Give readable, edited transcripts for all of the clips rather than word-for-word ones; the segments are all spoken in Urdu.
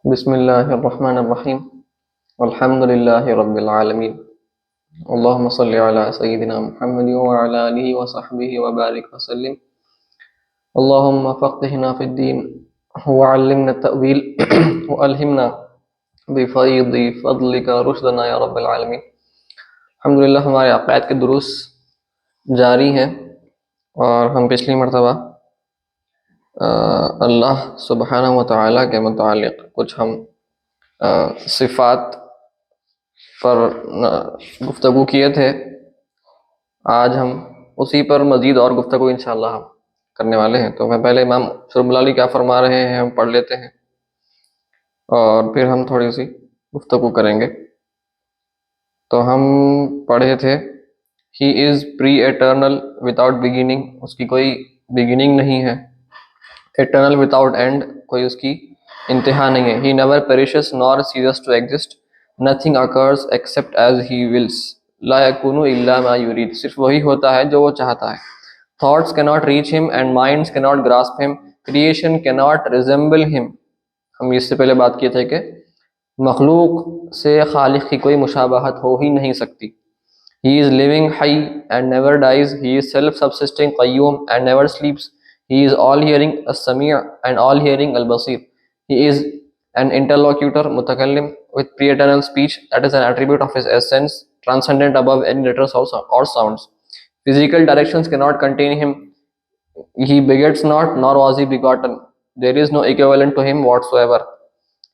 بسم اللہ الرحمن الرحیم الحمد للہ رب العالمین اللہم صلی علی سیدنا محمد وعلی آلہ وصحبہ وبارک وسلم اللہم فقہنا فی الدین وعلمنا التأویل والہمنا بفیض فضلک رشدنا یا رب العالمین۔ الحمدللہ ہمارے عقائد کے دروس جاری ہیں، اور ہم پچھلی مرتبہ اللہ سبحانہ و تعالیٰ کے متعلق کچھ ہم صفات پر گفتگو کیے تھے۔ آج ہم اسی پر مزید اور گفتگو انشاءاللہ ہم کرنے والے ہیں۔ تو میں پہلے امام شرب اللہ علی کیا فرما رہے ہیں ہم پڑھ لیتے ہیں، اور پھر ہم تھوڑی سی گفتگو کریں گے۔ تو ہم پڑھے تھے ہی از پری ایٹرنل وداؤٹ بگننگ، اس کی کوئی بگننگ نہیں ہے، eternal without end، کوئی اس کی انتہا نہیں ہے۔ He never perishes nor ceases to exist، nothing occurs except as he wills، لا يكون إلا ما يريد، صرف وہی ہوتا ہے جو وہ چاہتا ہے۔ Thoughts cannot reach him and minds cannot grasp him، creation cannot resemble him۔ ہم اس سے پہلے بات کیے تھے کہ مخلوق سے خالق کی کوئی مشابہت ہو ہی نہیں سکتی۔ He is living حی and never dies، he is self-subsisting Qayyum and never sleeps، he is all-hearing السمیع and all-hearing البصیر، he is an interlocutor متکلم with pre-eternal speech that is an attribute of his essence transcendent above any letters or sounds۔ Physical directions cannot contain him، he begets not nor was he begotten، there is no equivalent to him whatsoever۔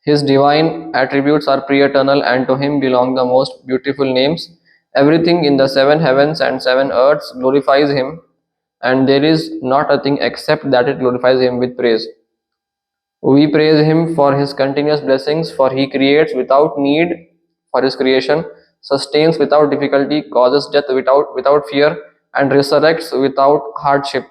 His divine attributes are pre-eternal and to him belong the most beautiful names۔ Everything in the seven heavens and seven earths glorifies him, and there is not a thing except that it glorifies him with praise۔ We praise him for his continuous blessings, for he creates without need for his creation, sustains without difficulty, causes death without fear, and resurrects without hardship۔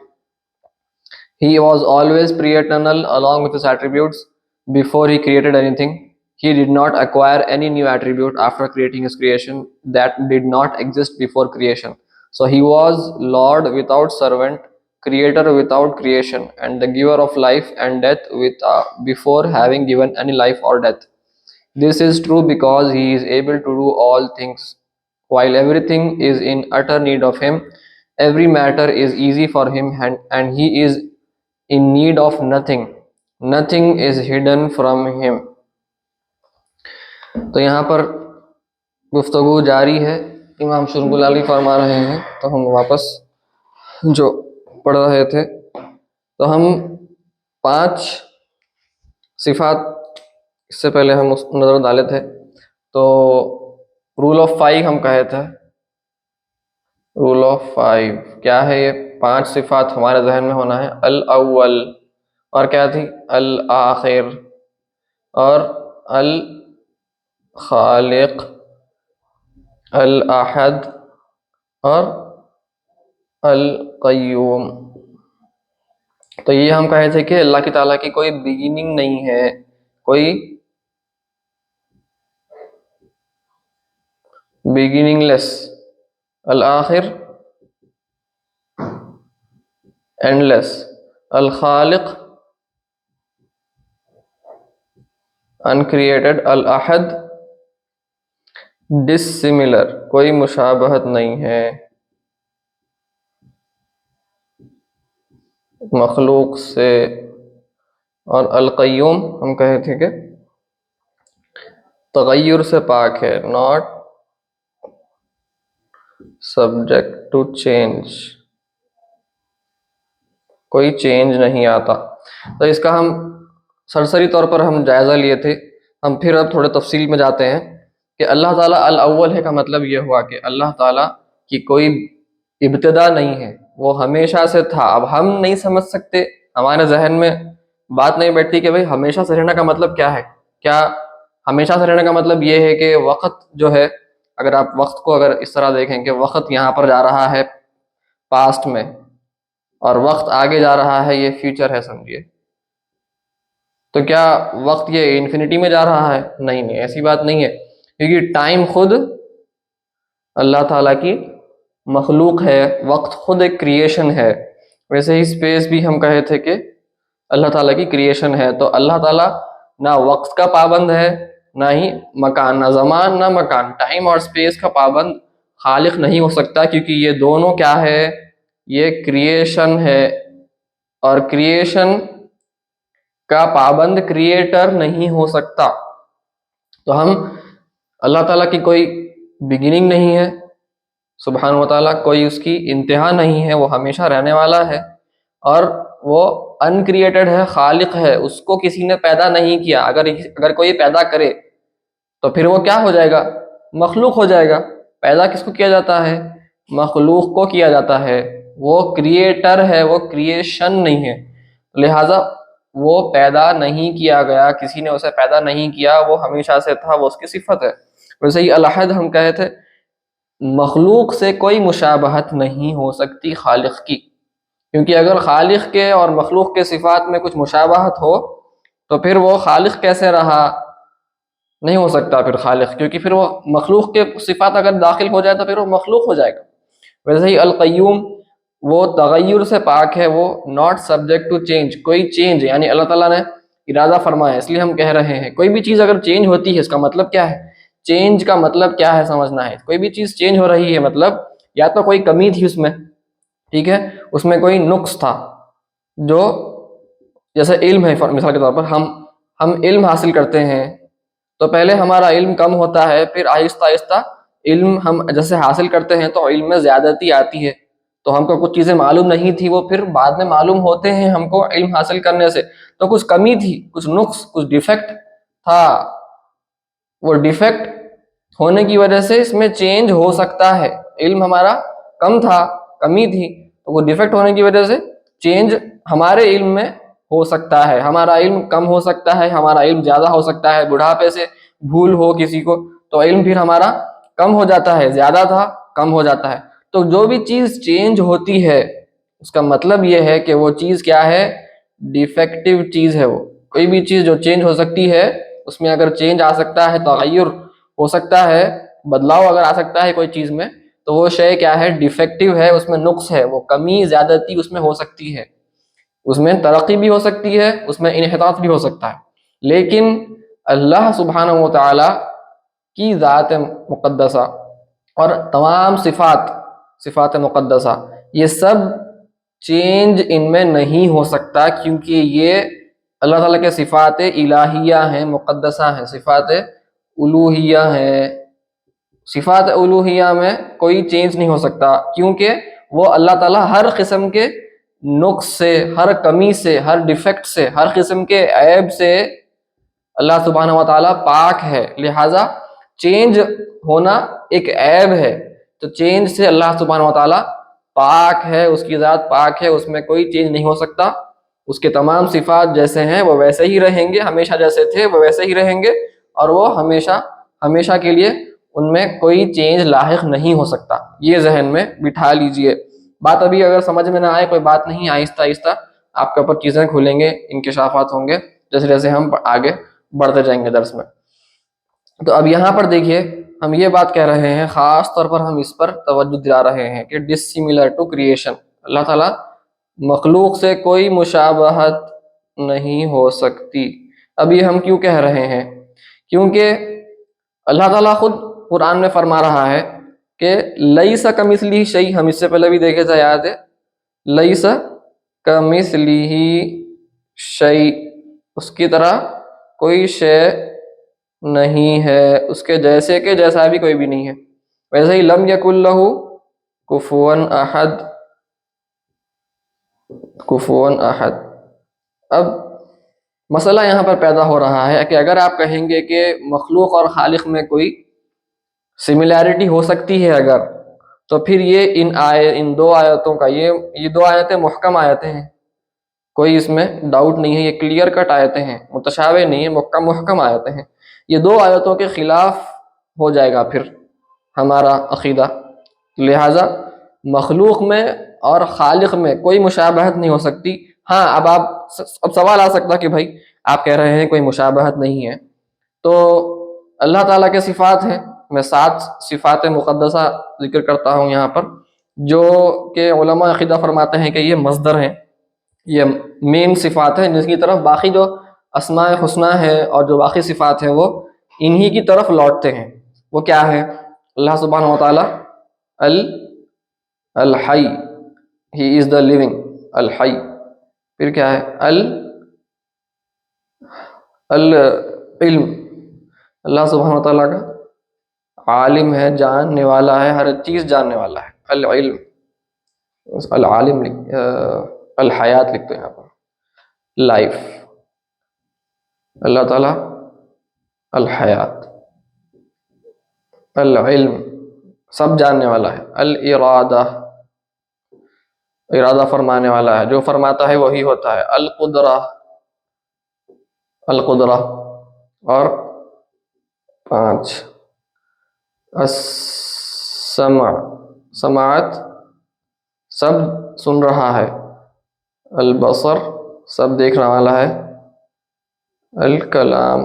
He was always pre-eternal along with his attributes before he created anything۔ He did not acquire any new attribute after creating his creation that did not exist before creation۔ So he was Lord without servant, creator without creation, and the giver of life and death before having given any life or death۔ This is true because he is able to do all things, while everything is in utter need of him। Every matter is easy for him, and he is in need of nothing۔ Nothing is hidden from him۔ تو یہاں پر گفتگو جاری ہے، امام شرب اللہ علی فرما رہے ہیں۔ تو ہم واپس جو پڑھ رہے تھے، تو ہم 5 صفات اس سے پہلے ہم نظر ڈالے تھے۔ تو رول آف 5 ہم کہے تھے، رول آف 5 کیا ہے؟ یہ 5 صفات ہمارے ذہن میں ہونا ہے۔ الاول، اور کیا تھی؟ الآخر، اور الخالق، الاحد، اور القیوم۔ تو یہ ہم کہے تھے کہ اللہ کی تعالیٰ کی کوئی بگننگ نہیں ہے، کوئی بگننگ لیس، الآخر and less, Khaliq uncreated، Ahad dissimilar، کوئی مشابہت نہیں ہے مخلوق سے، اور القیوم ہم کہے تھے کہ تغیر سے پاک ہے، not subject to change، کوئی چینج نہیں آتا۔ تو اس کا ہم سرسری طور پر ہم جائزہ لیے تھے۔ ہم پھر اب تھوڑے تفصیل میں جاتے ہیں کہ اللہ تعالیٰ الاول ہے کا مطلب یہ ہوا کہ اللہ تعالیٰ کی کوئی ابتدا نہیں ہے، وہ ہمیشہ سے تھا۔ اب ہم نہیں سمجھ سکتے، ہمارے ذہن میں بات نہیں بیٹھتی کہ بھئی ہمیشہ سے رہنا کا مطلب کیا ہے؟ کیا ہمیشہ سے رہنے کا مطلب یہ ہے کہ وقت جو ہے، اگر آپ وقت کو اگر اس طرح دیکھیں کہ وقت یہاں پر جا رہا ہے پاسٹ میں، اور وقت آگے جا رہا ہے یہ فیوچر ہے، سمجھیے، تو کیا وقت یہ انفینٹی میں جا رہا ہے؟ نہیں، ایسی بات نہیں ہے، کیونکہ ٹائم خود اللہ تعالیٰ کی مخلوق ہے، وقت خود ایک کریشن ہے۔ ویسے ہی اسپیس بھی ہم کہے تھے کہ اللہ تعالیٰ کی کریشن ہے۔ تو اللہ تعالیٰ نہ وقت کا پابند ہے، نہ ہی مکان، نہ زمان نہ مکان، ٹائم اور اسپیس کا پابند خالق نہیں ہو سکتا، کیونکہ یہ دونوں کیا ہے؟ یہ کریشن ہے، اور کریشن کا پابند کریٹر نہیں ہو سکتا۔ تو ہم اللہ تعالیٰ کی کوئی بگننگ نہیں ہے سبحانہ و تعالیٰ، کوئی اس کی انتہا نہیں ہے، وہ ہمیشہ رہنے والا ہے، اور وہ ان کریٹڈ ہے، خالق ہے، اس کو کسی نے پیدا نہیں کیا۔ اگر کوئی پیدا کرے تو پھر وہ کیا ہو جائے گا؟ مخلوق ہو جائے گا۔ پیدا کس کو کیا جاتا ہے؟ مخلوق کو کیا جاتا ہے۔ وہ کریٹر ہے، وہ کریشن نہیں ہے، لہٰذا وہ پیدا نہیں کیا گیا، کسی نے اسے پیدا نہیں کیا، وہ ہمیشہ سے تھا، وہ اس کی صفت ہے۔ ویسے ہی الاحد ہم کہے تھے، مخلوق سے کوئی مشابہت نہیں ہو سکتی خالق کی، کیونکہ اگر خالق کے اور مخلوق کے صفات میں کچھ مشابہت ہو تو پھر وہ خالق کیسے رہا؟ نہیں ہو سکتا پھر خالق، کیونکہ پھر وہ مخلوق کے صفات اگر داخل ہو جائے تو پھر وہ مخلوق ہو جائے گا۔ ویسے ہی القیوم وہ تغیر سے پاک ہے، وہ ناٹ سبجیکٹ ٹو چینج، کوئی چینج یعنی اللہ تعالیٰ نے ارادہ فرمایا، اس لیے ہم کہہ رہے ہیں کوئی بھی چیز اگر چینج ہوتی ہے اس کا مطلب کیا ہے؟ چینج کا مطلب کیا ہے سمجھنا ہے۔ کوئی بھی چیز چینج ہو رہی ہے مطلب یا تو کوئی کمی تھی اس میں، ٹھیک ہے، اس میں کوئی نقص تھا، جو جیسے علم ہے، مثال کے طور پر ہم علم حاصل کرتے ہیں تو پہلے ہمارا علم کم ہوتا ہے، پھر آہستہ آہستہ علم ہم جیسے حاصل کرتے ہیں تو علم میں زیادتی آتی ہے، تو ہم کو کچھ چیزیں معلوم نہیں تھی، وہ پھر بعد میں معلوم ہوتے ہیں ہم کو علم حاصل کرنے سے، تو کچھ کمی تھی، کچھ نقص، کچھ ڈیفیکٹ تھا، وہ ڈیفیکٹ ہونے کی وجہ سے اس میں چینج ہو سکتا ہے۔ علم ہمارا کم تھا، کمی تھی، تو وہ ڈیفیکٹ ہونے کی وجہ سے چینج ہمارے علم میں ہو سکتا ہے، ہمارا علم کم ہو سکتا ہے، ہمارا علم زیادہ ہو سکتا ہے، بڑھاپے سے بھول ہو کسی کو تو علم پھر ہمارا کم ہو جاتا ہے، زیادہ تھا کم ہو جاتا ہے۔ تو جو بھی چیز چینج ہوتی ہے اس کا مطلب یہ ہے کہ وہ چیز کیا ہے؟ ڈیفیکٹیو چیز ہے۔ وہ کوئی بھی چیز جو چینج ہو سکتی ہے اس میں اگر چینج آ سکتا ہے، تغیر ہو سکتا ہے، بدلاؤ اگر آ سکتا ہے کوئی چیز میں، تو وہ شے کیا ہے؟ ڈیفیکٹیو ہے، اس میں نقص ہے، وہ کمی زیادتی اس میں ہو سکتی ہے، اس میں ترقی بھی ہو سکتی ہے، اس میں انحطاط بھی ہو سکتا ہے۔ لیکن اللہ سبحانہ و تعالی کی ذات مقدسہ اور تمام صفات مقدسہ، یہ سب چینج ان میں نہیں ہو سکتا، کیونکہ یہ اللہ تعالیٰ کے صفات الہیہ ہیں، مقدسہ ہیں، صفات الوہیہ ہیں۔ صفات الوہیہ میں کوئی چینج نہیں ہو سکتا، کیونکہ وہ اللہ تعالیٰ ہر قسم کے نقص سے، ہر کمی سے، ہر ڈیفیکٹ سے، ہر قسم کے عیب سے اللہ سبحانہ و تعالیٰ پاک ہے، لہٰذا چینج ہونا ایک عیب ہے، تو چینج سے اللہ سبحانہ و تعالیٰ پاک ہے، اس کی ذات پاک ہے، اس میں کوئی چینج نہیں ہو سکتا، اس کے تمام صفات جیسے ہیں وہ ویسے ہی رہیں گے، ہمیشہ جیسے تھے وہ ویسے ہی رہیں گے، اور وہ ہمیشہ کے لیے ان میں کوئی چینج لاحق نہیں ہو سکتا۔ یہ ذہن میں بٹھا لیجئے۔ بات ابھی اگر سمجھ میں نہ آئے کوئی بات نہیں، آہستہ آہستہ آپ کے اوپر چیزیں کھلیں گے، انکشافات ہوں گے جیسے جیسے ہم آگے بڑھتے جائیں گے درس میں۔ تو اب یہاں پر دیکھیے، ہم یہ بات کہہ رہے ہیں، خاص طور پر ہم اس پر توجہ دلا رہے ہیں کہ ڈسسیملر ٹو کریشن، اللہ تعالیٰ مخلوق سے کوئی مشابہت نہیں ہو سکتی۔ اب یہ ہم کیوں کہہ رہے ہیں؟ کیونکہ اللہ تعالیٰ خود قرآن میں فرما رہا ہے کہ لیس کمثلہ شیء، ہم اس سے پہلے بھی دیکھے تھے، یاد ہے، لیس کمثلہ شیء، اس کی طرح کوئی شے نہیں ہے، اس کے جیسے کہ جیسا بھی کوئی بھی نہیں ہے۔ ویسے ہی لم یکن لہ کفوا احد، کفوا احد۔ اب مسئلہ یہاں پر پیدا ہو رہا ہے کہ اگر آپ کہیں گے کہ مخلوق اور خالق میں کوئی سملیرٹی ہو سکتی ہے اگر، تو پھر یہ ان دو آیتوں کا، یہ دو آیتیں محکم آیتیں ہیں، کوئی اس میں ڈاؤٹ نہیں ہے، یہ کلیئر کٹ آیتیں ہیں، متشابہ نہیں ہے، محکم آیتیں ہیں، یہ دو آیتوں کے خلاف ہو جائے گا پھر ہمارا عقیدہ، لہٰذا مخلوق میں اور خالق میں کوئی مشابہت نہیں ہو سکتی۔ ہاں اب سوال آ سکتا کہ بھائی آپ کہہ رہے ہیں کوئی مشابہت نہیں ہے، تو اللہ تعالیٰ کے صفات ہیں، میں 7 صفات مقدسہ ذکر کرتا ہوں یہاں پر، جو کہ علماء عقیدہ فرماتے ہیں کہ یہ مصدر ہیں، یہ مین صفات ہیں، جس کی طرف باقی جو اسماء حسنہ ہے اور جو باقی صفات ہیں وہ انہی کی طرف لوٹتے ہیں. وہ کیا ہے؟ اللہ سبحانہ و تعالیٰ الحی، ہی از دا لیونگ، الحی. پھر کیا ہے؟ العلم، اللہ سبحانہ و تعالیٰ کا عالم ہے، جاننے والا ہے، ہر چیز جاننے والا ہے. العلم، العالم الحیات لکھتے ہیں یہاں پر، لائف. اللہ تعالیٰ الحیات، العلم سب جاننے والا ہے. الارادہ، ارادہ فرمانے والا ہے، جو فرماتا ہے وہی ہوتا ہے. القدرہ، القدرہ. اور 5 السمع، سماعت، سب سن رہا ہے. البصر، سب دیکھنے والا ہے. الکلام،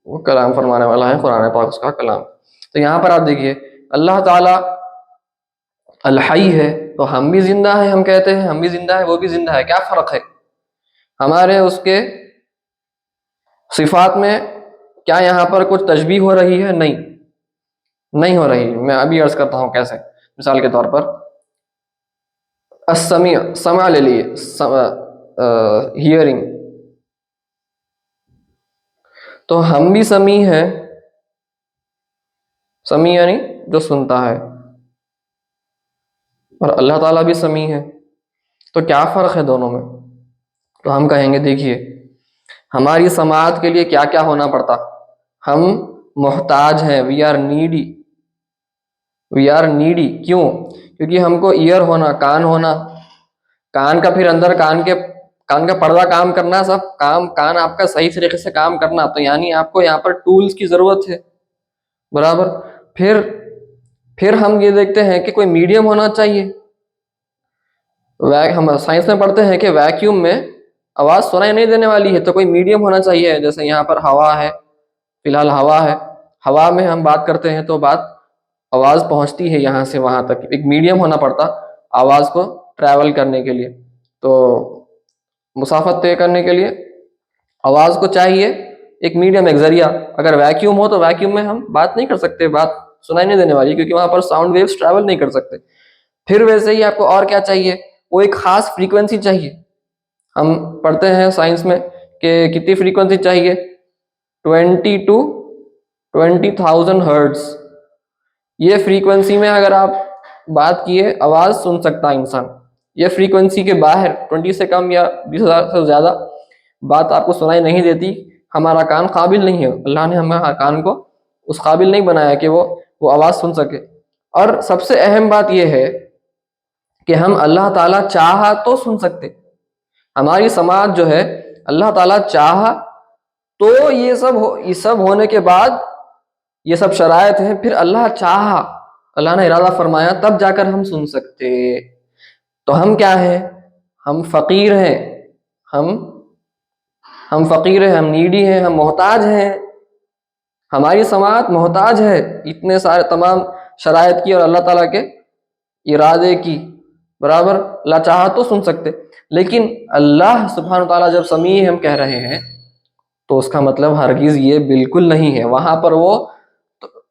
وہ کلام فرمانے والا ہے، قرآن پاک اس کا کلام. تو یہاں پر آپ دیکھیے اللہ تعالیٰ الحی ہے تو ہم بھی زندہ ہیں، ہم کہتے ہیں ہم بھی زندہ ہیں، وہ بھی زندہ ہے. کیا فرق ہے ہمارے اس کے صفات میں؟ کیا یہاں پر کچھ تشبیہ ہو رہی ہے؟ نہیں ہو رہی. میں ابھی عرض کرتا ہوں کیسے. مثال کے طور پر السمیع، سمع لے لیے، ہیئرنگ. تو ہم بھی سمیع ہیں، سمیع یعنی جو سنتا ہے، اور اللہ تعالیٰ بھی سمیع ہے. تو کیا فرق ہے دونوں میں؟ تو ہم کہیں گے دیکھیے ہماری سماعت کے لیے کیا کیا ہونا پڑتا. ہم محتاج ہیں، we are needy. We are needy کیوں؟ کیونکہ ہم کو ایئر ہونا، کان ہونا، کان کا پھر اندر کان کا پردہ کام کرنا، سب کان آپ کا صحیح طریقے سے کام کرنا. تو یعنی آپ کو یہاں پر ٹولز کی ضرورت ہے، برابر. پھر ہم یہ دیکھتے ہیں کہ کوئی میڈیم ہونا چاہیے. ہم سائنس میں پڑھتے ہیں کہ ویکیوم میں آواز سنائی نہیں دینے والی ہے، تو کوئی میڈیم ہونا چاہیے. جیسے یہاں پر ہوا ہے، فی الحال ہوا ہے، ہوا میں ہم بات کرتے ہیں تو آواز پہنچتی ہے یہاں سے وہاں تک. ایک میڈیم ہونا پڑتا آواز کو ٹریول کرنے کے لیے. تو مسافت طے کرنے کے لیے آواز کو چاہیے ایک میڈیم، ایک ذریعہ. اگر ویکیوم ہو تو ویکیوم میں ہم بات نہیں کر سکتے، بات سنائی نہیں دینے والی، کیونکہ وہاں پر ساؤنڈ ویوز ٹریول نہیں کر سکتے. پھر ویسے ہی آپ کو اور کیا چاہیے؟ وہ ایک خاص فریکوینسی چاہیے. ہم پڑھتے ہیں سائنس میں کہ کتنی فریکوینسی چاہیے؟ 20 to 20,000 ہرٹز. یہ فریکوینسی میں اگر آپ بات کیے آواز سن سکتا انسان. یہ فریکوینسی کے باہر 20 سے کم یا 20,000 سے زیادہ بات آپ کو سنائی نہیں دیتی. ہمارا کان قابل نہیں ہے، اللہ نے ہمارے کان کو اس قابل نہیں بنایا کہ وہ آواز سن سکے. اور سب سے اہم بات یہ ہے کہ ہم اللہ تعالیٰ چاہا تو سن سکتے. ہماری سماعت جو ہے اللہ تعالیٰ چاہا تو یہ سب ہونے کے بعد یہ سب شرائط ہیں، پھر اللہ چاہا، اللہ نے ارادہ فرمایا تب جا کر ہم سن سکتے. تو ہم کیا ہیں؟ ہم فقیر ہیں، ہم فقیر ہیں، ہم نیڈی ہیں، ہم محتاج ہیں. ہماری سماعت محتاج ہے اتنے سارے تمام شرائط کی اور اللہ تعالیٰ کے ارادے کی، برابر. اللہ چاہا تو سن سکتے. لیکن اللہ سبحانہ تعالیٰ جب سمیع ہم کہہ رہے ہیں تو اس کا مطلب ہرگز یہ بالکل نہیں ہے. وہاں پر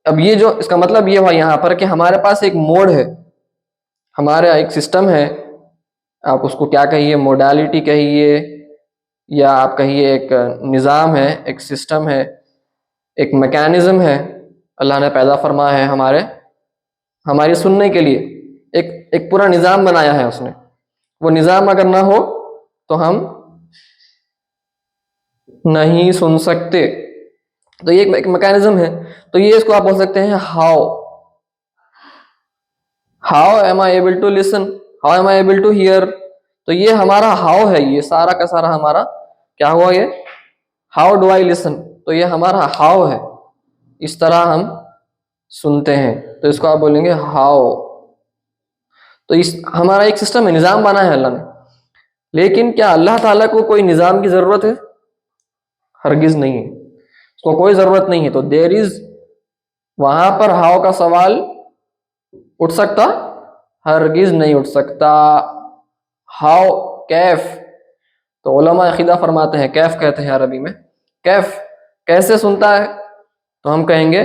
اب یہ جو اس کا مطلب یہ ہوا یہاں پر کہ ہمارے پاس ایک موڈ ہے، ہمارا ایک سسٹم ہے. آپ اس کو کیا کہیے، موڈالٹی کہیے، یا آپ کہیے ایک نظام ہے، ایک سسٹم ہے، ایک میکانزم ہے اللہ نے پیدا فرمایا ہے ہماری سننے کے لیے. ایک پورا نظام بنایا ہے اس نے. وہ نظام اگر نہ ہو تو ہم نہیں سن سکتے. تو یہ ایک میکانزم ہے. تو یہ اس کو آپ بول سکتے ہیں how am I able to listen, how am I able to hear. تو یہ ہمارا ہاؤ ہے، یہ سارا کا سارا ہمارا کیا ہوا، یہ ہاؤ ڈو آئی لسن. تو یہ ہمارا ہاؤ ہے، اس طرح ہم سنتے ہیں. تو اس کو آپ بولیں گے ہاؤ. تو ہمارا ایک سسٹم ہے، نظام بنا ہے اللہ نے. لیکن کیا اللہ تعالیٰ کو کوئی نظام کی ضرورت ہے؟ ہرگز نہیں ہے، اس کو کوئی ضرورت نہیں ہے. تو دیر از، وہاں پر ہاؤ کا سوال اٹھ سکتا؟ ہرگز نہیں اٹھ سکتا. ہاؤ، کیف. تو علماء عقیدہ فرماتے ہیں، کیف کہتے ہیں عربی میں، کیف کیسے سنتا ہے؟ تو ہم کہیں گے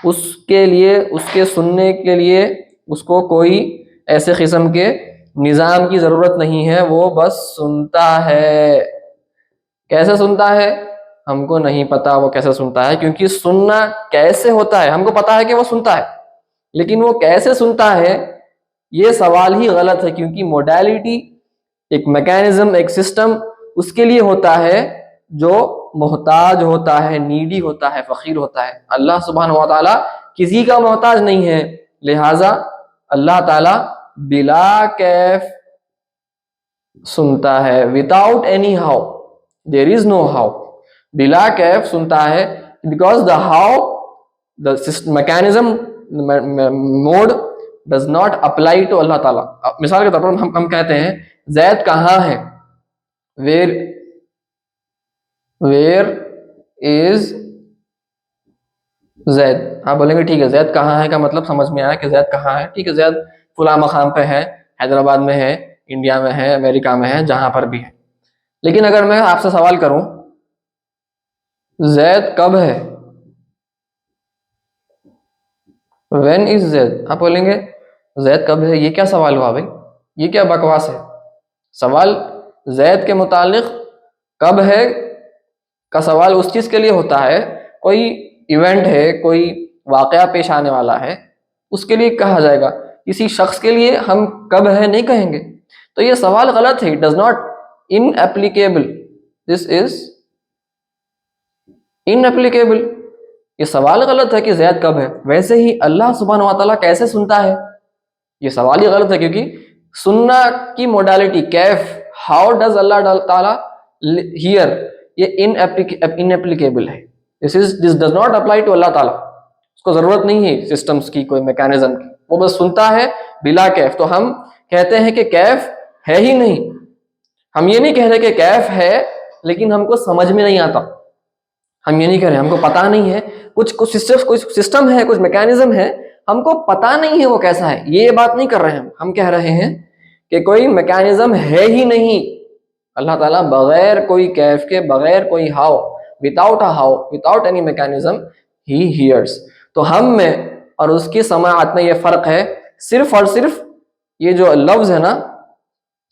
اس کے لیے، اس کے سننے کے لیے اس کو کوئی ایسے قسم کے نظام کی ضرورت نہیں ہے، وہ بس سنتا ہے۔ کیسے سنتا ہے ہم کو نہیں پتا وہ کیسے سنتا ہے، کیونکہ سننا کیسے ہوتا ہے ہم کو پتا ہے کہ وہ سنتا ہے، لیکن وہ کیسے سنتا ہے یہ سوال ہی غلط ہے، کیونکہ موڈیلٹی، ایک میکینزم، ایک سسٹم اس کے لیے ہوتا ہے جو محتاج ہوتا ہے، نیڈی ہوتا ہے، فقیر ہوتا ہے۔ اللہ سبحانہ و تعالیٰ کسی کا محتاج نہیں ہے، لہٰذا اللہ تعالیٰ بلا کیف سنتا ہے، without any how, there is no how، بلا کیف سنتا ہے، because the how، the mechanism، mode does not apply to اللہ تعالیٰ۔ مثال کے طور پر ہم کہتے ہیں زید کہاں ہے، where is زید، آپ بولیں گے ٹھیک ہے زید کہاں ہے کا مطلب سمجھ میں آیا کہ زید کہاں ہے، ٹھیک ہے زید فلاں مقام پہ ہے، حیدرآباد میں ہے، انڈیا میں ہے، امریکہ میں ہے، جہاں پر بھی ہے۔ لیکن اگر میں آپ سے سوال کروں زید کب ہے، when is زید، آپ بولیں گے زید کب ہے، یہ کیا سوال ہوا بھائی، یہ کیا بکواس ہے؟ سوال زید کے متعلق کب ہے کا سوال اس چیز کے لیے ہوتا ہے، کوئی ایونٹ ہے، کوئی واقعہ پیش آنے والا ہے، اس کے لیے کہا جائے گا، کسی شخص کے لیے ہم کب ہے نہیں کہیں گے۔ تو یہ سوال غلط ہے، it does not inapplicable، this is inapplicable، یہ سوال غلط ہے کہ زید کب ہے۔ ویسے ہی اللہ سبحانہ و تعالیٰ کیسے سنتا ہے، یہ سوال ہی غلط ہے، کیونکہ سننا کی موڈالٹی کیف، ہاؤ ڈز اللہ تعالیٰ ہیئر، یہ انیپلیکیبل ہے، this does not apply to اللہ تعالیٰ، اس کو ضرورت نہیں ہے سسٹمز کی، کوئی میکینزم کی، وہ بس سنتا ہے بلا کیف۔ تو ہم کہتے ہیں کہ کیف ہے ہی نہیں، ہم یہ نہیں کہہ رہے کہ کیف ہے لیکن ہم کو سمجھ میں نہیں آتا، ہم یہ نہیں کہہ رہے، ہم کو پتا نہیں ہے، کچھ سسٹم ہے، کچھ میکینزم ہے، ہم کو پتا نہیں ہے وہ کیسا ہے، یہ بات نہیں کر رہے ہیں ہم کہہ رہے ہیں کہ کوئی میکینزم ہے ہی نہیں، اللہ تعالیٰ بغیر کوئی کیف کے، بغیر کوئی how, without a how، without any mechanism he hears۔ تو ہم میں اور اس کی سماعت میں یہ فرق ہے، صرف اور صرف یہ جو لفظ ہے نا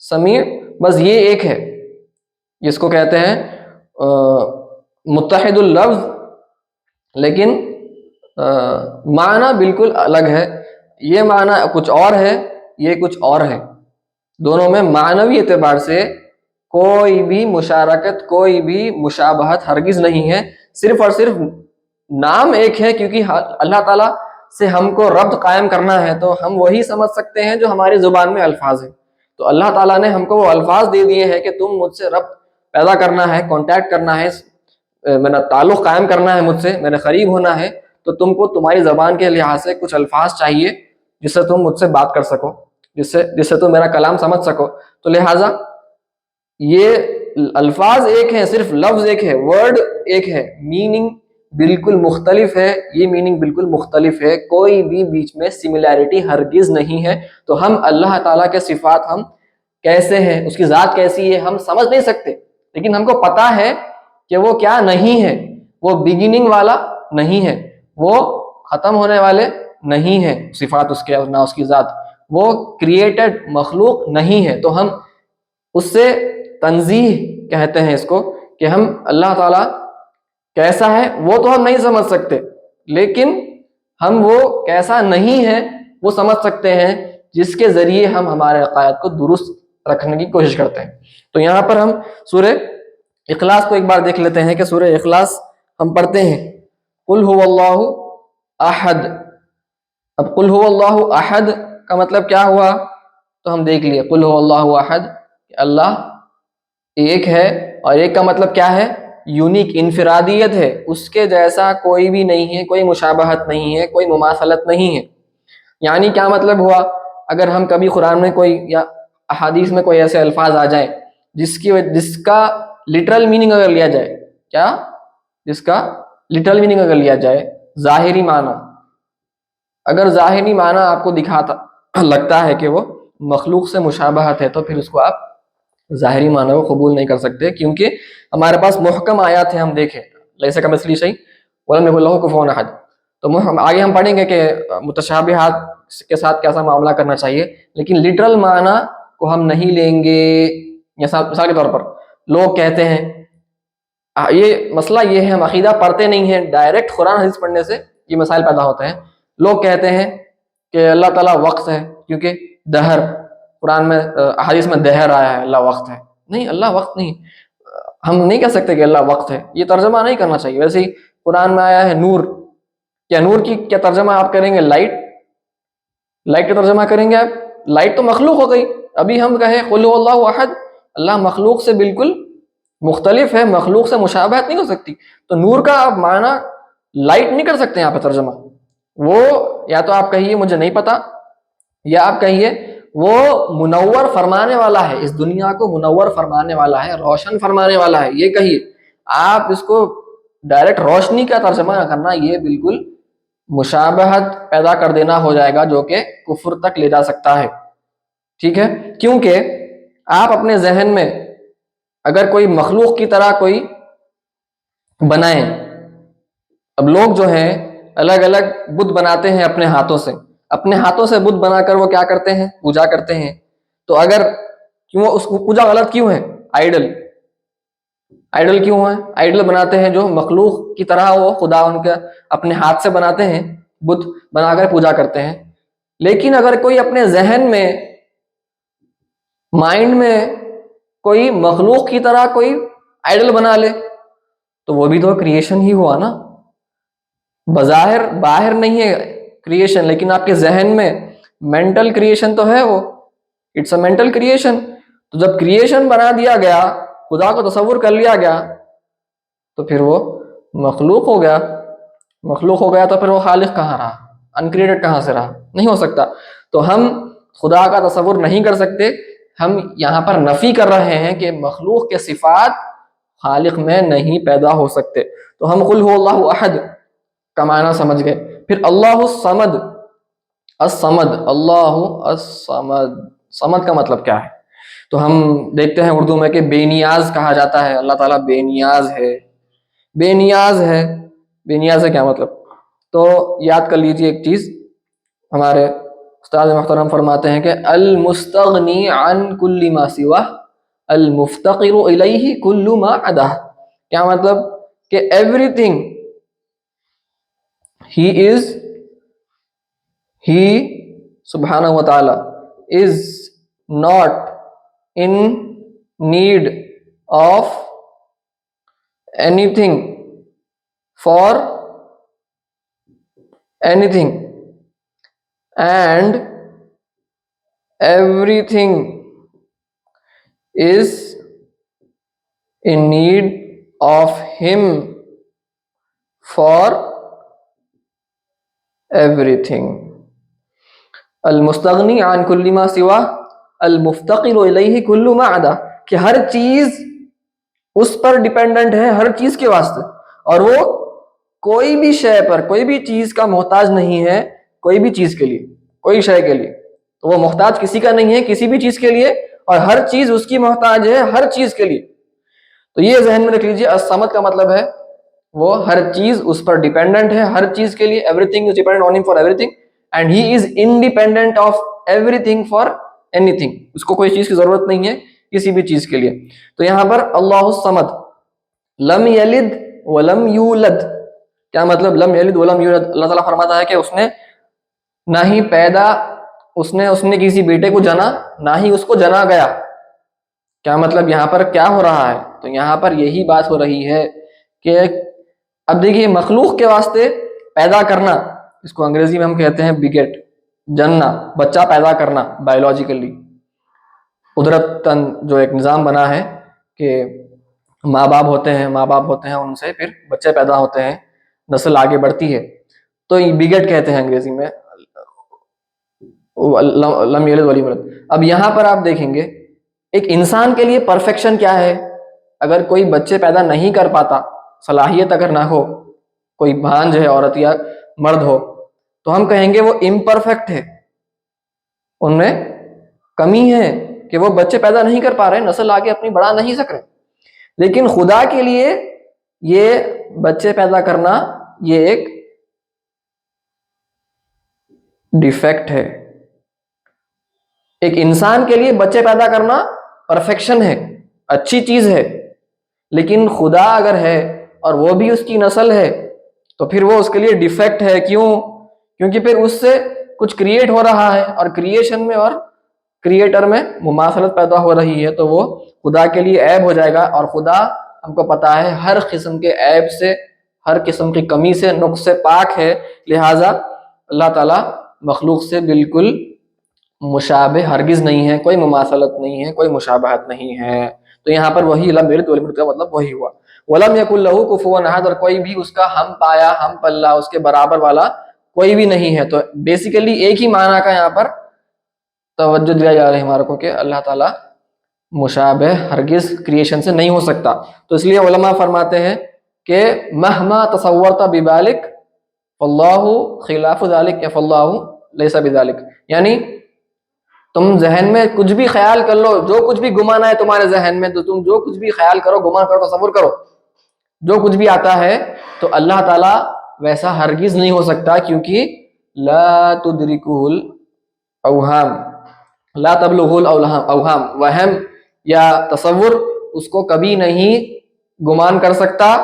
سمیع، بس یہ ایک ہے، جس کو کہتے ہیں متحد اللفظ، لیکن معنی بالکل الگ ہے، یہ معنی کچھ اور ہے، یہ کچھ اور ہے، دونوں میں معنوی اعتبار سے کوئی بھی مشارکت، کوئی بھی مشابہت ہرگز نہیں ہے، صرف اور صرف نام ایک ہے، کیونکہ اللہ تعالیٰ سے ہم کو ربط قائم کرنا ہے تو ہم وہی سمجھ سکتے ہیں جو ہماری زبان میں الفاظ ہیں، تو اللہ تعالیٰ نے ہم کو وہ الفاظ دے دیے ہیں کہ تم مجھ سے ربط پیدا کرنا ہے، کانٹیکٹ کرنا ہے، میرا تعلق قائم کرنا ہے مجھ سے، میرے قریب ہونا ہے، تو تم کو تمہاری زبان کے لحاظ سے کچھ الفاظ چاہیے جس سے تم مجھ سے بات کر سکو، جس سے تم میرا کلام سمجھ سکو۔ تو لہٰذا یہ الفاظ ایک ہیں، صرف لفظ ایک ہے، ورڈ ایک ہے، میننگ بالکل مختلف ہے، یہ میننگ بالکل مختلف ہے، کوئی بھی بیچ میں سملیرٹی ہرگز نہیں ہے۔ تو ہم اللہ تعالیٰ کے صفات ہم کیسے ہیں، اس کی ذات کیسی ہے، ہم سمجھ نہیں سکتے، لیکن ہم کو پتا ہے کہ وہ کیا نہیں ہے، وہ بگننگ والا نہیں ہے، وہ ختم ہونے والے نہیں ہے، صفات اس کے اور نہ اس کی ذات، وہ کریٹڈ مخلوق نہیں ہے۔ تو ہم اس سے تنزیہ کہتے ہیں اس کو، کہ ہم اللہ تعالیٰ کیسا ہے وہ تو ہم نہیں سمجھ سکتے، لیکن ہم وہ کیسا نہیں ہے وہ سمجھ سکتے ہیں، جس کے ذریعے ہم ہمارے عقائد کو درست رکھنے کی کوشش کرتے ہیں۔ تو یہاں پر ہم سورہ اخلاص کو ایک بار دیکھ لیتے ہیں کہ سورہ اخلاص ہم پڑھتے ہیں، قل هو اللہ احد۔ اب قل هو اللہ احد کا مطلب کیا ہوا تو ہم دیکھ لیے، قل هو اللہ احد، اللہ ایک ہے، اور ایک کا مطلب کیا ہے، یونیک، انفرادیت ہے، اس کے جیسا کوئی بھی نہیں ہے، کوئی مشابہت نہیں ہے، کوئی مماثلت نہیں ہے۔ یعنی کیا مطلب ہوا، اگر ہم کبھی قرآن میں کوئی یا احادیث میں کوئی ایسے الفاظ آ جائیں جس کا لٹرل میننگ اگر لیا جائے، کیا، جس کا لٹرل میننگ اگر لیا جائے، ظاہری معنی، اگر ظاہری معنی آپ کو دکھاتا لگتا ہے کہ وہ مخلوق سے مشابہت ہے، تو پھر اس کو آپ ظاہری معنی کو قبول نہیں کر سکتے، کیونکہ ہمارے پاس محکم آیات ہیں، ہم دیکھیں لیس کمثلہ شیء ولم یکن لہ کفوا احد، تو آگے ہم پڑھیں گے کہ متشابہات کے ساتھ کیسا معاملہ کرنا چاہیے، لیکن لٹرل معنی کو ہم نہیں لیں گے۔ مثال کے طور پر لوگ کہتے ہیں، یہ مسئلہ یہ ہے، ہم عقیدہ پڑھتے نہیں ہیں، ڈائریکٹ قرآن حدیث پڑھنے سے یہ مسائل پیدا ہوتے ہیں۔ لوگ کہتے ہیں کہ اللہ تعالیٰ وقت ہے، کیونکہ دہر قرآن میں احادیث میں دہر آیا ہے، اللہ وقت ہے۔ نہیں، اللہ وقت نہیں، ہم نہیں کہہ سکتے کہ اللہ وقت ہے، یہ ترجمہ نہیں کرنا چاہیے۔ ویسے ہی قرآن میں آیا ہے نور، کیا نور کی کیا ترجمہ آپ کریں گے؟ لائٹ، لائٹ کا ترجمہ کریں گے آپ؟ لائٹ تو مخلوق ہو گئی۔ ابھی ہم کہیں قل هو اللہ احد، اللہ مخلوق سے بالکل مختلف ہے، مخلوق سے مشابہت نہیں ہو سکتی، تو نور کا آپ معنی لائٹ نہیں کر سکتے یہاں پہ ترجمہ۔ وہ یا تو آپ کہیے مجھے نہیں پتا، یا آپ کہیے وہ منور فرمانے والا ہے، اس دنیا کو منور فرمانے والا ہے، روشن فرمانے والا ہے، یہ کہیے۔ آپ اس کو ڈائریکٹ روشنی کا ترجمہ کرنا، یہ بالکل مشابہت پیدا کر دینا ہو جائے گا، جو کہ کفر تک لے جا سکتا ہے، ٹھیک ہے؟ کیونکہ آپ اپنے ذہن میں اگر کوئی مخلوق کی طرح کوئی بنائیں، اب لوگ جو ہیں الگ الگ بت بناتے ہیں اپنے ہاتھوں سے بت بنا کر وہ کیا کرتے ہیں؟ پوجا کرتے ہیں۔ تو اگر کیوں اس کو پوجا غلط کیوں ہے؟ آئیڈل کیوں ہے؟ آئیڈل بناتے ہیں جو مخلوق کی طرح وہ خدا ان کے اپنے ہاتھ سے بناتے ہیں، بت بنا کر پوجا کرتے ہیں۔ لیکن اگر کوئی اپنے ذہن میں، مائنڈ میں کوئی مخلوق کی طرح کوئی آئیڈل بنا لے، تو وہ بھی تو کریشن ہی ہوا نا، بظاہر باہر نہیں ہے کریشن، لیکن آپ کے ذہن میں مینٹل کریشن تو ہے، وہ اٹس اے مینٹل کریشن۔ تو جب کریشن بنا دیا گیا، خدا کو تصور کر لیا گیا، تو پھر وہ مخلوق ہو گیا۔ مخلوق ہو گیا تو پھر وہ خالق کہاں رہا؟ انکریٹڈ کہاں سے رہا؟ نہیں ہو سکتا۔ تو ہم خدا کا تصور نہیں کر سکتے، ہم یہاں پر نفی کر رہے ہیں کہ مخلوق کے صفات خالق میں نہیں پیدا ہو سکتے۔ تو ہم قل هو اللہ احد کا معنی سمجھ گئے۔ پھر اللہ الصمد، الصمد، اللہ الصمد، صمد کا مطلب کیا ہے؟ تو ہم دیکھتے ہیں اردو میں کہ بے نیاز کہا جاتا ہے، اللہ تعالیٰ بے نیاز ہے، بے نیاز ہے۔ بے نیاز ہے کیا مطلب؟ تو یاد کر لیجیے ایک چیز، ہمارے استاد محترم فرماتے ہیں کہ المستغنی عن کل ما سوا المفتقر الیہ کل ما عدا۔ کیا مطلب؟ کہ ایوری تھنگ ہی سبحانہ و تعالی از not in need of anything for anything, and everything is in need of him for everything۔ المستغنی عن کل ما سوا المفتقر الیہ کل ما عدا، کہ ہر چیز اس پر ڈیپینڈنٹ ہے، ہر چیز کے واسطے، اور وہ کوئی بھی شے پر، کوئی بھی چیز کا محتاج نہیں ہے، کوئی بھی چیز کے لیے، کوئی شے کے لیے۔ تو وہ محتاج کسی کا نہیں ہے کسی بھی چیز کے لیے، اور ہر چیز اس کی محتاج ہے ہر چیز کے لیے۔ تو یہ ذہن میں رکھ لیجیے، الصمد کا مطلب ہے وہ ہر چیز اس پر ڈیپینڈنٹ ہے، ہر چیز کے لیے، everything is dependent on ہم for everything, and he is independent of everything for anything. اس کو کوئی چیز کی ضرورت نہیں ہے کسی بھی چیز کے لیے۔ تو یہاں پر اللہ الصمد، لم یلد ولم یولد، کیا مطلب؟ لم یلد ولم یولد، اللہ تعالیٰ فرماتا ہے کہ اس نے نہ ہی پیدا، اس نے کسی بیٹے کو جنا، نہ ہی اس کو جنا گیا۔ کیا مطلب؟ یہاں پر کیا ہو رہا ہے؟ تو یہاں پر یہی بات ہو رہی ہے کہ اب دیکھیے، مخلوق کے واسطے پیدا کرنا، اس کو انگریزی میں ہم کہتے ہیں بیگیٹ، جننا، بچہ پیدا کرنا بایولوجیکلی، قدرتاً جو ایک نظام بنا ہے کہ ماں باپ ہوتے ہیں، ان سے پھر بچے پیدا ہوتے ہیں، نسل آگے بڑھتی ہے، تو یہ بیگیٹ کہتے ہیں انگریزی میں، لم یلد ولم یولد۔ اب یہاں پر آپ دیکھیں گے ایک انسان کے لیے پرفیکشن کیا ہے؟ اگر کوئی بچے پیدا نہیں کر پاتا، صلاحیت اگر نہ ہو، کوئی بھانج ہے عورت یا مرد ہو، تو ہم کہیں گے وہ امپرفیکٹ ہے، ان میں کمی ہے، کہ وہ بچے پیدا نہیں کر پا رہے، نسل آگے اپنی بڑھا نہیں سک رہے، لیکن خدا کے لیے یہ بچے پیدا کرنا یہ ایک ڈیفیکٹ ہے۔ ایک انسان کے لیے بچے پیدا کرنا پرفیکشن ہے، اچھی چیز ہے، لیکن خدا اگر ہے اور وہ بھی اس کی نسل ہے تو پھر وہ اس کے لیے ڈیفیکٹ ہے۔ کیوں؟ کیونکہ پھر اس سے کچھ کریٹ ہو رہا ہے، اور کریشن میں اور کریٹر میں مماثلت پیدا ہو رہی ہے، تو وہ خدا کے لیے عیب ہو جائے گا، اور خدا ہم کو پتا ہے ہر قسم کے عیب سے، ہر قسم کی کمی سے، نقص سے پاک ہے، لہٰذا اللہ تعالیٰ مخلوق سے بالکل مشابہ ہرگز نہیں ہے، کوئی مماثلت نہیں ہے، کوئی مشابہت نہیں ہے۔ تو یہاں پر وہی لم یلد ولم یولد کا مطلب وہی ہوا، ولم یکن لہ کفوا احد، اور کوئی بھی اس کا ہم پایا، ہم پلہ، اس کے برابر والا کوئی بھی نہیں ہے۔ تو بیسیکلی ایک ہی معنی کا یہاں پر توجہ دیا جا رہا ہے ہمارے کو کہ اللہ تعالیٰ مشابہ ہرگز کریشن سے نہیں ہو سکتا۔ تو اس لیے علماء فرماتے ہیں کہ مہما تصورت بذلک فاللہ خلاف ذلک یا فاللہ لیس بذلک، یعنی تم ذہن میں کچھ بھی خیال کر لو، جو کچھ بھی گمان آئے تمہارے ذہن میں، تو تم جو کچھ بھی خیال کرو، گمان کرو، تصور کرو، جو کچھ بھی آتا ہے، تو اللہ تعالیٰ ویسا ہرگز نہیں ہو سکتا، کیونکہ لا تدرکہ الاوہام، لا تبلغ الاوہام، وہم یا تصور اس کو کبھی نہیں گمان کر سکتا۔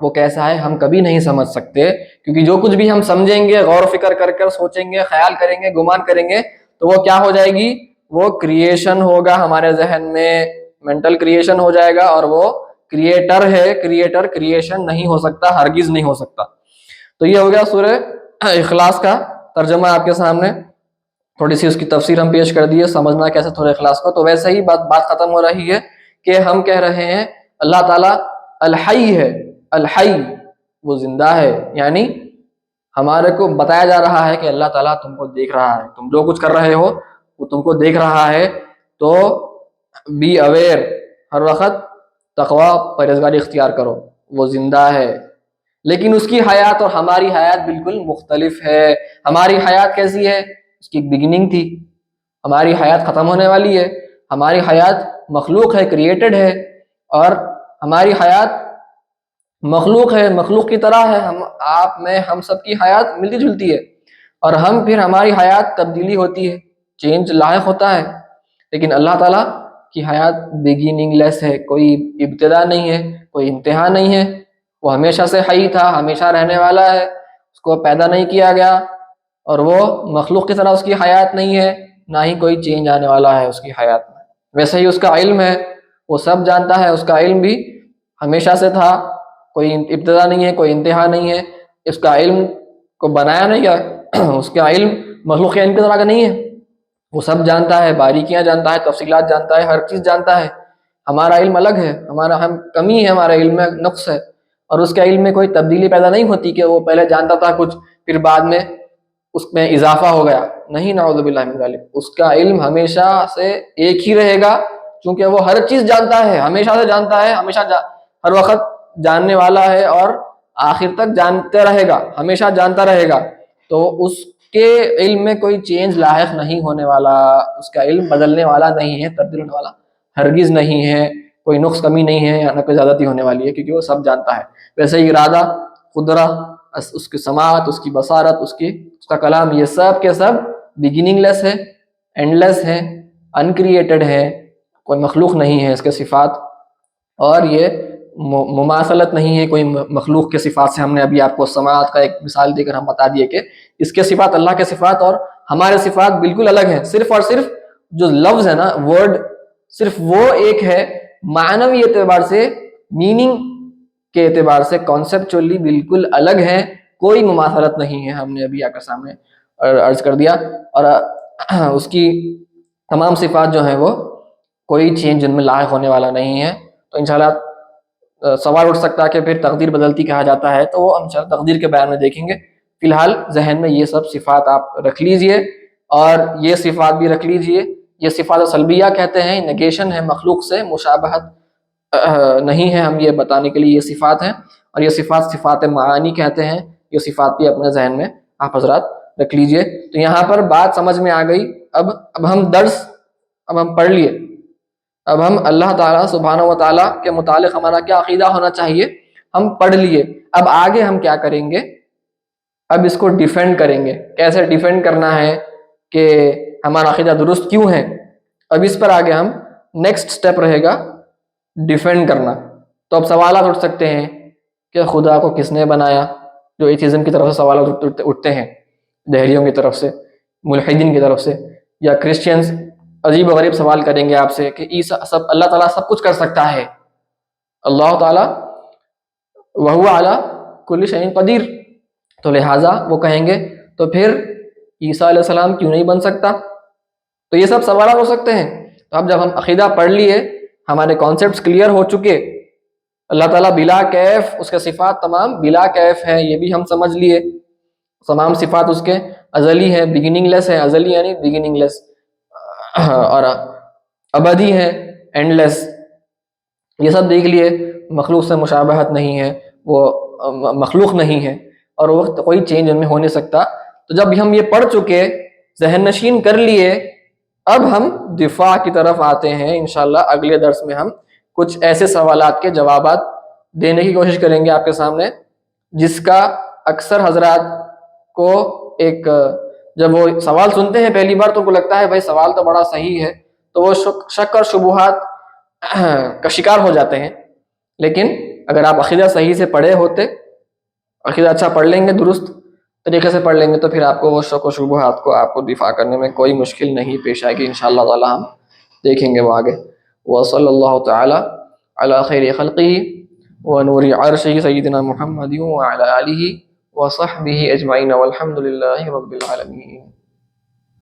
وہ کیسا ہے ہم کبھی نہیں سمجھ سکتے، کیونکہ جو کچھ بھی ہم سمجھیں گے، غور و فکر کر کر سوچیں گے، خیال کریں گے، گمان کریں گے، تو وہ کیا ہو جائے گی؟ وہ کریشن ہوگا ہمارے ذہن میں، مینٹل کریشن ہو جائے گا، اور وہ کریٹر ہے، کریٹر کریشن نہیں ہو سکتا، ہرگز نہیں ہو سکتا۔ تو یہ ہو گیا سورہ اخلاص کا ترجمہ آپ کے سامنے، تھوڑی سی اس کی تفسیر ہم پیش کر دیے، سمجھنا کیسے سورہ اخلاص کو۔ تو ویسے ہی بات ختم ہو رہی ہے کہ ہم کہہ رہے ہیں اللہ تعالیٰ الحی ہے، الحی وہ زندہ ہے، یعنی ہمارے کو بتایا جا رہا ہے کہ اللہ تعالیٰ تم کو دیکھ رہا ہے، تم جو کچھ کر رہے ہو وہ تم کو دیکھ رہا ہے، تو بی اویئر، ہر وقت تقوی پرہیزگاری اختیار کرو، وہ زندہ ہے۔ لیکن اس کی حیات اور ہماری حیات بالکل مختلف ہے۔ ہماری حیات کیسی ہے؟ اس کی ایک بگننگ تھی، ہماری حیات ختم ہونے والی ہے، ہماری حیات مخلوق ہے، کریٹڈ ہے، اور ہماری حیات مخلوق ہے، مخلوق کی طرح ہے، آپ میں ہم سب کی حیات ملتی جلتی ہے، اور پھر ہماری حیات تبدیلی ہوتی ہے، چینج لاحق ہوتا ہے، لیکن اللہ تعالیٰ کی حیات بگننگ لیس ہے، کوئی ابتدا نہیں ہے، کوئی انتہا نہیں ہے، وہ ہمیشہ سے حی تھا، ہمیشہ رہنے والا ہے، اس کو پیدا نہیں کیا گیا، اور وہ مخلوق کی طرح اس کی حیات نہیں ہے، نہ ہی کوئی چینج آنے والا ہے اس کی حیات میں۔ ویسے ہی اس کا علم ہے، وہ سب جانتا ہے، اس کا علم بھی ہمیشہ سے تھا، کوئی ابتدا نہیں ہے، کوئی انتہا نہیں ہے، اس کا علم کو بنایا نہیں گیا، اس کا علم مخلوق کے علم کی طرح کا نہیں ہے، وہ سب جانتا ہے، باریکیاں جانتا ہے، تفصیلات جانتا ہے، ہر چیز جانتا ہے۔ ہمارا علم الگ ہے، ہم کمی ہے، ہمارے علم میں نقص ہے، اور اس کے علم میں کوئی تبدیلی پیدا نہیں ہوتی کہ وہ پہلے جانتا تھا کچھ، پھر بعد میں اس میں اضافہ ہو گیا، نہیں، نعوذ باللہ من ذلک۔ اس کا علم ہمیشہ سے ایک ہی رہے گا، کیونکہ وہ ہر چیز جانتا ہے، ہمیشہ سے جانتا ہے، ہر وقت جاننے والا ہے، اور آخر تک جانتے رہے گا، ہمیشہ جانتا رہے گا، تو اس کے علم میں کوئی چینج لاحق نہیں ہونے والا، اس کا علم بدلنے والا نہیں ہے، تبدیل ہونے والا ہرگز نہیں ہے، کوئی نقص کمی نہیں ہے، یا نہ کوئی زیادتی ہونے والی ہے، کیونکہ وہ سب جانتا ہے۔ ویسے ہی ارادہ، قدرت، اس کی سماعت، اس کی بصارت، اس کا کلام، یہ سب کے سب بگننگ لیس ہے، اینڈ لیس ہے، انکریٹڈ ہے، کوئی مخلوق نہیں ہے اس کے صفات، اور یہ مماثلت نہیں ہے کوئی مخلوق کے صفات سے۔ ہم نے ابھی آپ کو سماعت کا ایک مثال دے کر ہم بتا دیے کہ اس کے صفات، اللہ کے صفات اور ہمارے صفات بالکل الگ ہیں، صرف اور صرف جو لفظ ہے نا، ورڈ، صرف وہ ایک ہے، معنوی اعتبار سے، میننگ کے اعتبار سے کانسیپچولی بالکل الگ ہے، کوئی مماثلت نہیں ہے، ہم نے ابھی آپ کے سامنے عرض کر دیا، اور اس کی تمام صفات جو ہیں وہ کوئی چینج ان میں لاحق ہونے والا نہیں ہے۔ تو انشاءاللہ سوال اٹھ سکتا ہے کہ پھر تقدیر بدلتی کہا جاتا ہے، تو وہ ہم تقدیر کے بیان میں دیکھیں گے۔ فی الحال ذہن میں یہ سب صفات آپ رکھ لیجئے، اور یہ صفات بھی رکھ لیجئے، یہ صفات سلبیہ کہتے ہیں، نیگیشن ہے، مخلوق سے مشابہت نہیں ہے، ہم یہ بتانے کے لیے یہ صفات ہیں، اور یہ صفات معانی کہتے ہیں، یہ صفات بھی اپنے ذہن میں آپ حضرات رکھ لیجئے۔ تو یہاں پر بات سمجھ میں آ گئی، اب ہم پڑھ لیے اب ہم اللہ تعالیٰ سبحانہ و تعالیٰ کے متعلق ہمارا کیا عقیدہ ہونا چاہیے ہم پڑھ لیے. اب آگے ہم کیا کریں گے؟ اب اس کو ڈیفینڈ کریں گے. کیسے ڈیفینڈ کرنا ہے کہ ہمارا عقیدہ درست کیوں ہے؟ اب اس پر آگے ہم نیکسٹ سٹیپ رہے گا ڈیفینڈ کرنا. تو اب سوالات اٹھ سکتے ہیں کہ خدا کو کس نے بنایا؟ جو ایتھیزم کی طرف سے سوالات اٹھتے ہیں، دہریوں کی طرف سے، ملحدین کی طرف سے، یا کرسچینز عجیب و غریب سوال کریں گے آپ سے کہ اللہ تعالیٰ سب کچھ کر سکتا ہے، اللہ تعالیٰ وَهُوَ عَلَى كُلِّ شَيْءٍ قدیر، تو لہٰذا وہ کہیں گے تو پھر عیسیٰ علیہ السلام کیوں نہیں بن سکتا؟ تو یہ سب سوالات ہو سکتے ہیں. تو اب جب ہم عقیدہ پڑھ لیے، ہمارے کانسیپٹس کلیئر ہو چکے، اللہ تعالیٰ بلا کیف، اس کے صفات تمام بلا کیف ہیں، یہ بھی ہم سمجھ لیے، تمام صفات اس کے ازلی ہیں، بگننگ لیس ہیں، ازلی یعنی بگننگ لیس، اور ابدی ہیں، اینڈ لیس، یہ سب دیکھ لیے. مخلوق سے مشابہت نہیں ہے، وہ مخلوق نہیں ہے، اور وہ کوئی چینج ان میں ہو نہیں سکتا. تو جب ہم یہ پڑھ چکے، ذہن نشین کر لیے، اب ہم دفاع کی طرف آتے ہیں. انشاءاللہ اگلے درس میں ہم کچھ ایسے سوالات کے جوابات دینے کی کوشش کریں گے آپ کے سامنے، جس کا اکثر حضرات کو ایک جب وہ سوال سنتے ہیں پہلی بار تو ان کو لگتا ہے بھائی سوال تو بڑا صحیح ہے، تو وہ شک اور شبہات کا شکار ہو جاتے ہیں. لیکن اگر آپ عقیدہ صحیح سے پڑھے ہوتے، عقیدہ اچھا پڑھ لیں گے، درست طریقے سے پڑھ لیں گے، تو پھر آپ کو وہ شک و شبہات کو آپ کو دفاع کرنے میں کوئی مشکل نہیں پیش آئے گی. انشاءاللہ تعالی ہم دیکھیں گے وہ آگے. وصلی اللہ تعالی علی خیر خلقہ ونور عرشہ سیدنا محمد وعلی آلہ وصحبہ اجمعین والحمد للہ رب العالمین.